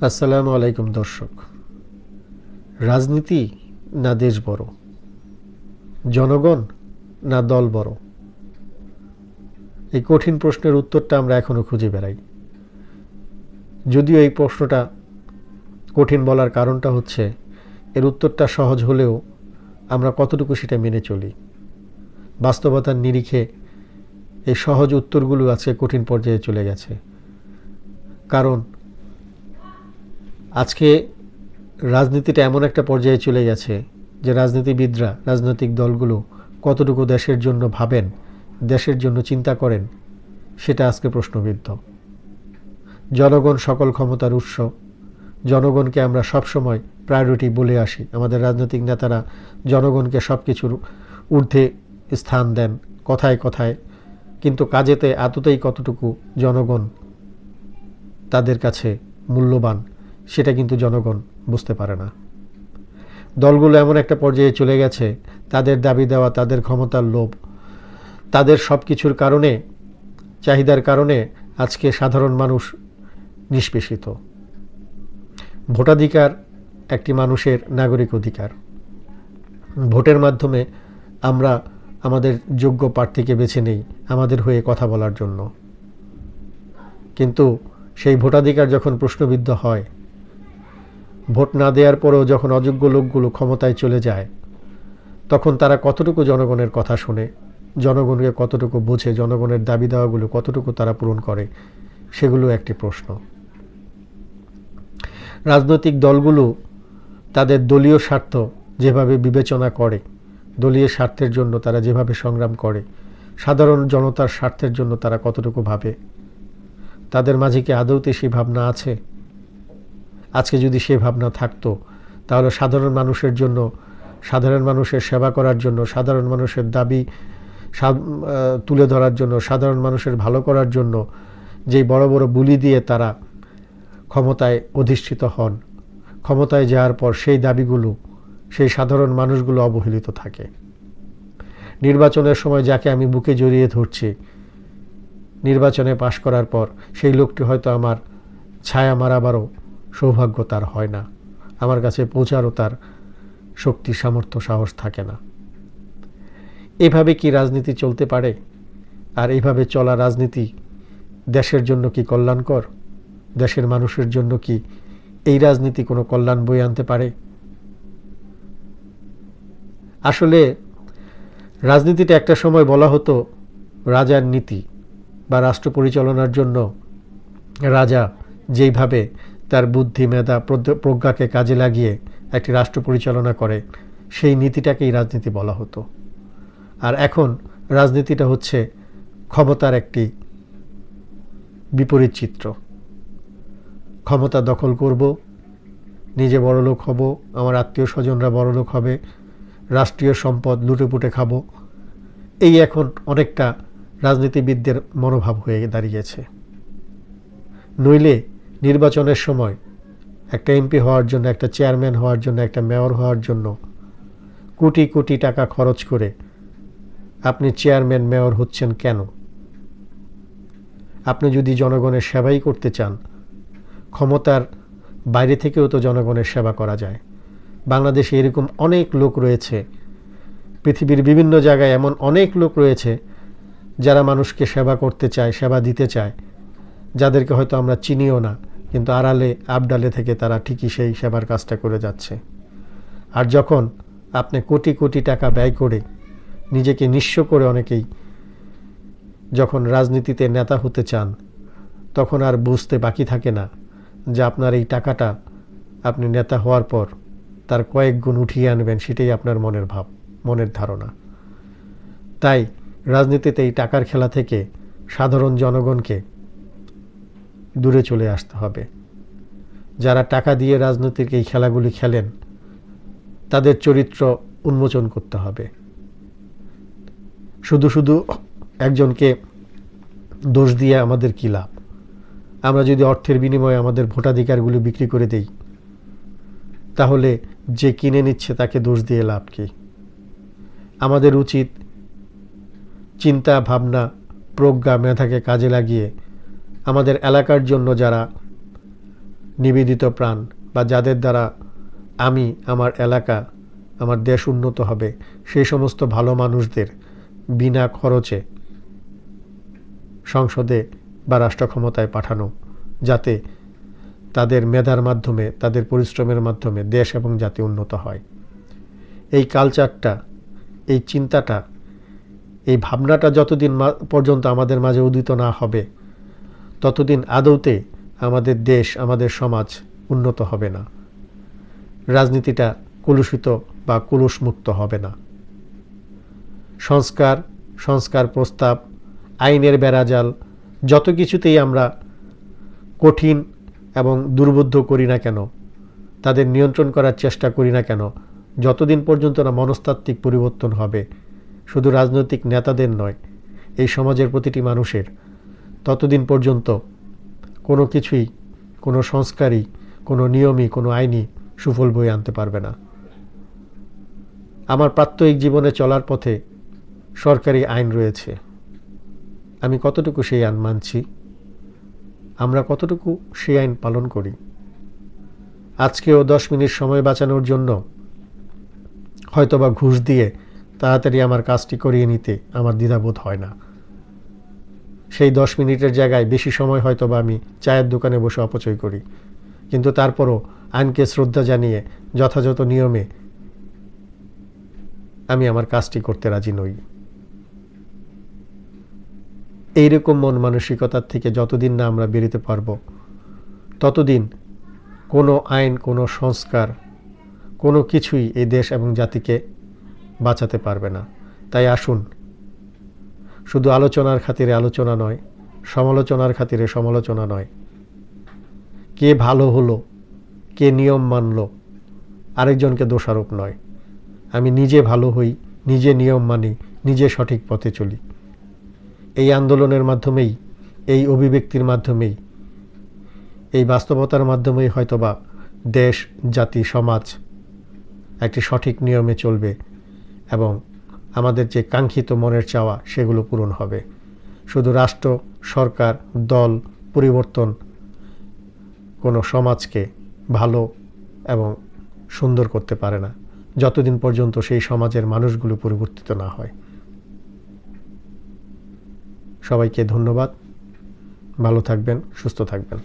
আসসালামু আলাইকুম দর্শক। রাজনীতি না দেশ বড়, জনগণ না দল বড়? এই কঠিন প্রশ্নের উত্তরটা আমরা এখনো খুঁজে বেড়াই। যদিও এই প্রশ্নটা কঠিন বলার কারণটা হচ্ছে এর উত্তরটা সহজ হলেও আমরা কতটুকু সেটা মেনে চলি। বাস্তবতার নিরিখে এই সহজ উত্তরগুলো আজকে কঠিন পর্যায়ে চলে গেছে। কারণ আজকে রাজনীতিটা এমন একটা পর্যায়ে চলে গেছে যে রাজনীতিবিদরা, রাজনৈতিক দলগুলো কতটুকু দেশের জন্য ভাবেন, দেশের জন্য চিন্তা করেন, সেটা আজকে প্রশ্নবিদ্ধ। জনগণ সকল ক্ষমতার উৎস, জনগণকে আমরা সবসময় প্রায়োরিটি বলে আসি। আমাদের রাজনৈতিক নেতারা জনগণকে সব কিছুর ঊর্ধ্বে স্থান দেন কথায় কথায়, কিন্তু কাজেতে আদতেই কতটুকু জনগণ তাদের কাছে মূল্যবান সেটা কিন্তু জনগণ বুঝতে পারে না। দলগুলো এমন একটা পর্যায়ে চলে গেছে, তাদের দাবি দেওয়া, তাদের ক্ষমতার লোভ, তাদের সব কিছুর কারণে, চাহিদার কারণে আজকে সাধারণ মানুষ নিষ্পেষিত। ভোটাধিকার একটি মানুষের নাগরিক অধিকার। ভোটের মাধ্যমে আমরা আমাদের যোগ্য প্রার্থীকে বেছে নেই আমাদের হয়ে কথা বলার জন্য, কিন্তু সেই ভোটাধিকার যখন প্রশ্নবিদ্ধ হয়, ভোট না দেওয়ার পরেও যখন অযোগ্য লোকগুলো ক্ষমতায় চলে যায়, তখন তারা কতটুকু জনগণের কথা শোনে, জনগণকে কতটুকু বোঝে, জনগণের দাবি দেওয়াগুলো কতটুকু তারা পূরণ করে, সেগুলো একটি প্রশ্ন। রাজনৈতিক দলগুলো তাদের দলীয় স্বার্থ যেভাবে বিবেচনা করে, দলীয় স্বার্থের জন্য তারা যেভাবে সংগ্রাম করে, সাধারণ জনতার স্বার্থের জন্য তারা কতটুকু ভাবে, তাদের মাঝে কি আদৌতে সেই ভাবনা আছে? আজকে যদি সেই ভাবনা থাকতো, তাহলে সাধারণ মানুষের জন্য, সাধারণ মানুষের সেবা করার জন্য, সাধারণ মানুষের দাবি তুলে ধরার জন্য, সাধারণ মানুষের ভালো করার জন্য যেই বড় বড় বুলি দিয়ে তারা ক্ষমতায় অধিষ্ঠিত হন, ক্ষমতায় যাওয়ার পর সেই দাবিগুলো, সেই সাধারণ মানুষগুলো অবহেলিত থাকে। নির্বাচনের সময় যাকে আমি বুকে জড়িয়ে ধরছি, নির্বাচনে পাশ করার পর সেই লোকটি হয়তো আমার ছায়া মারাবারও সৌভাগ্য তার হয় না, আমার কাছে পৌঁছারও তার শক্তি, সামর্থ্য, সাহস থাকে না। এভাবে কি রাজনীতি চলতে পারে? আর এইভাবে চলা রাজনীতি দেশের জন্য কি কল্যাণকর? দেশের মানুষের জন্য কি এই রাজনীতি কোনো কল্যাণ বয়ে আনতে পারে? আসলে রাজনীতিটা একটা সময় বলা হতো রাজার নীতি, বা রাষ্ট্র পরিচালনার জন্য রাজা যেইভাবে তার বুদ্ধি, মেধা, প্রজ্ঞাকে কাজে লাগিয়ে একটি রাষ্ট্র পরিচালনা করে, সেই নীতিটাকেই রাজনীতি বলা হতো। আর এখন রাজনীতিটা হচ্ছে ক্ষমতার একটি বিপরীত চিত্র। ক্ষমতা দখল করব, নিজে বড়লোক হব, আমার আত্মীয় স্বজনরা বড়লোক হবে, রাষ্ট্রীয় সম্পদ লুটেপুটে খাবো, এই এখন অনেকটা রাজনীতিবিদদের মনোভাব হয়ে দাঁড়িয়েছে। নইলে নির্বাচনের সময় একটা এমপি হওয়ার জন্য, একটা চেয়ারম্যান হওয়ার জন্য, একটা মেয়র হওয়ার জন্য কোটি কোটি টাকা খরচ করে আপনি চেয়ারম্যান, মেয়র হচ্ছেন কেন? আপনি যদি জনগণের সেবাই করতে চান, ক্ষমতার বাইরে থেকেও তো জনগণের সেবা করা যায়। বাংলাদেশে এরকম অনেক লোক রয়েছে, পৃথিবীর বিভিন্ন জায়গায় এমন অনেক লোক রয়েছে যারা মানুষকে সেবা করতে চায়, সেবা দিতে চায়, যাদেরকে হয়তো আমরা চিনিও না, কিন্তু আড়ালে আবডালে থেকে তারা ঠিকই সেই সেবার কাজটা করে যাচ্ছে। আর যখন আপনি কোটি কোটি টাকা ব্যয় করে, নিজেকে নিঃস্ব করে অনেকেই যখন রাজনীতিতে নেতা হতে চান, তখন আর বুঝতে বাকি থাকে না যে আপনার এই টাকাটা আপনি নেতা হওয়ার পর তার কয়েক গুণ উঠিয়ে আনবেন, সেটাই আপনার মনের ভাব, মনের ধারণা। তাই রাজনীতিতে এই টাকার খেলা থেকে সাধারণ জনগণকে দূরে চলে আসতে হবে। যারা টাকা দিয়ে রাজনৈতিক এই খেলাগুলি খেলেন, তাদের চরিত্র উন্মোচন করতে হবে। শুধু শুধু একজনকে দোষ দিয়ে আমাদের কী লাভ? আমরা যদি অর্থের বিনিময়ে আমাদের ভোটাধিকারগুলো বিক্রি করে দেই, তাহলে যে কিনে নিচ্ছে তাকে দোষ দিয়ে লাভ কি? আমাদের উচিত চিন্তা, ভাবনা, প্রজ্ঞা, মেধাকে কাজে লাগিয়ে আমাদের এলাকার জন্য যারা নিবেদিত প্রাণ বা যাদের দ্বারা আমি, আমার এলাকা, আমার দেশ উন্নত হবে, সেই সমস্ত ভালো মানুষদের বিনা খরচে সংসদে বা রাষ্ট্র ক্ষমতায় পাঠানো, যাতে তাদের মেধার মাধ্যমে, তাদের পরিশ্রমের মাধ্যমে দেশ এবং জাতি উন্নত হয়। এই কালচারটা, এই চিন্তাটা, এই ভাবনাটা যতদিন পর্যন্ত আমাদের মাঝে উদিত না হবে, ততদিন আদৌতে আমাদের দেশ, আমাদের সমাজ উন্নত হবে না। রাজনীতিটা কলুষিত বা কলুষমুক্ত হবে না। সংস্কার প্রস্তাব, আইনের বেড়াজাল, যত কিছুতেই আমরা কঠিন এবং দুর্বোধ্য করি না কেন, তাদের নিয়ন্ত্রণ করার চেষ্টা করি না কেন, যতদিন পর্যন্ত না মনস্তাত্ত্বিক পরিবর্তন হবে, শুধু রাজনৈতিক নেতাদের নয়, এই সমাজের প্রতিটি মানুষের, ততদিন পর্যন্ত কোনো কিছুই, কোনো সংস্কারই, কোনো নিয়মই, কোনো আইনই সুফল বয়ে আনতে পারবে না। আমার প্রাত্যহিক জীবনে চলার পথে সরকারি আইন রয়েছে। আমি কতটুকু সেই আইন মানছি? আমরা কতটুকু সেই আইন পালন করি? আজকেও 10 মিনিট সময় বাঁচানোর জন্য হয়তোবা ঘুষ দিয়ে তাড়াতাড়ি আমার কাজটি করিয়ে নিতে আমার দ্বিধাবোধ হয় না। সেই 10 মিনিটের জায়গায় বেশি সময় হয়তোবা আমি চায়ের দোকানে বসে অপচয় করি, কিন্তু তারপরও আইনকে শ্রদ্ধা জানিয়ে যথাযথ নিয়মে আমি আমার কাজটি করতে রাজি নই। এইরকম মন মানসিকতার থেকে যতদিন না আমরা বেরোতে পারবো, ততদিন কোনো আইন, কোনো সংস্কার, কোনো কিছুই এই দেশ এবং জাতিকে বাঁচাতে পারবে না। তাই আসুন, শুধু আলোচনার খাতিরে আলোচনা নয়, সমালোচনার খাতিরে সমালোচনা নয়, কে ভালো হলো, কে নিয়ম মানল, আরেকজনকে দোষারোপ নয়, আমি নিজে ভালো হই, নিজে নিয়ম মানি, নিজে সঠিক পথে চলি। এই আন্দোলনের মাধ্যমেই, এই অভিব্যক্তির মাধ্যমেই, এই বাস্তবতার মাধ্যমেই হয়তোবা দেশ, জাতি, সমাজ একটি সঠিক নিয়মে চলবে এবং আমাদের যে কাঙ্ক্ষিত মনের চাওয়া সেগুলো পূরণ হবে। শুধু রাষ্ট্র, সরকার, দল পরিবর্তন কোনো সমাজকে ভালো এবং সুন্দর করতে পারে না, যতদিন পর্যন্ত সেই সমাজের মানুষগুলো পরিবর্তিত না হয়। সবাইকে ধন্যবাদ। ভালো থাকবেন, সুস্থ থাকবেন।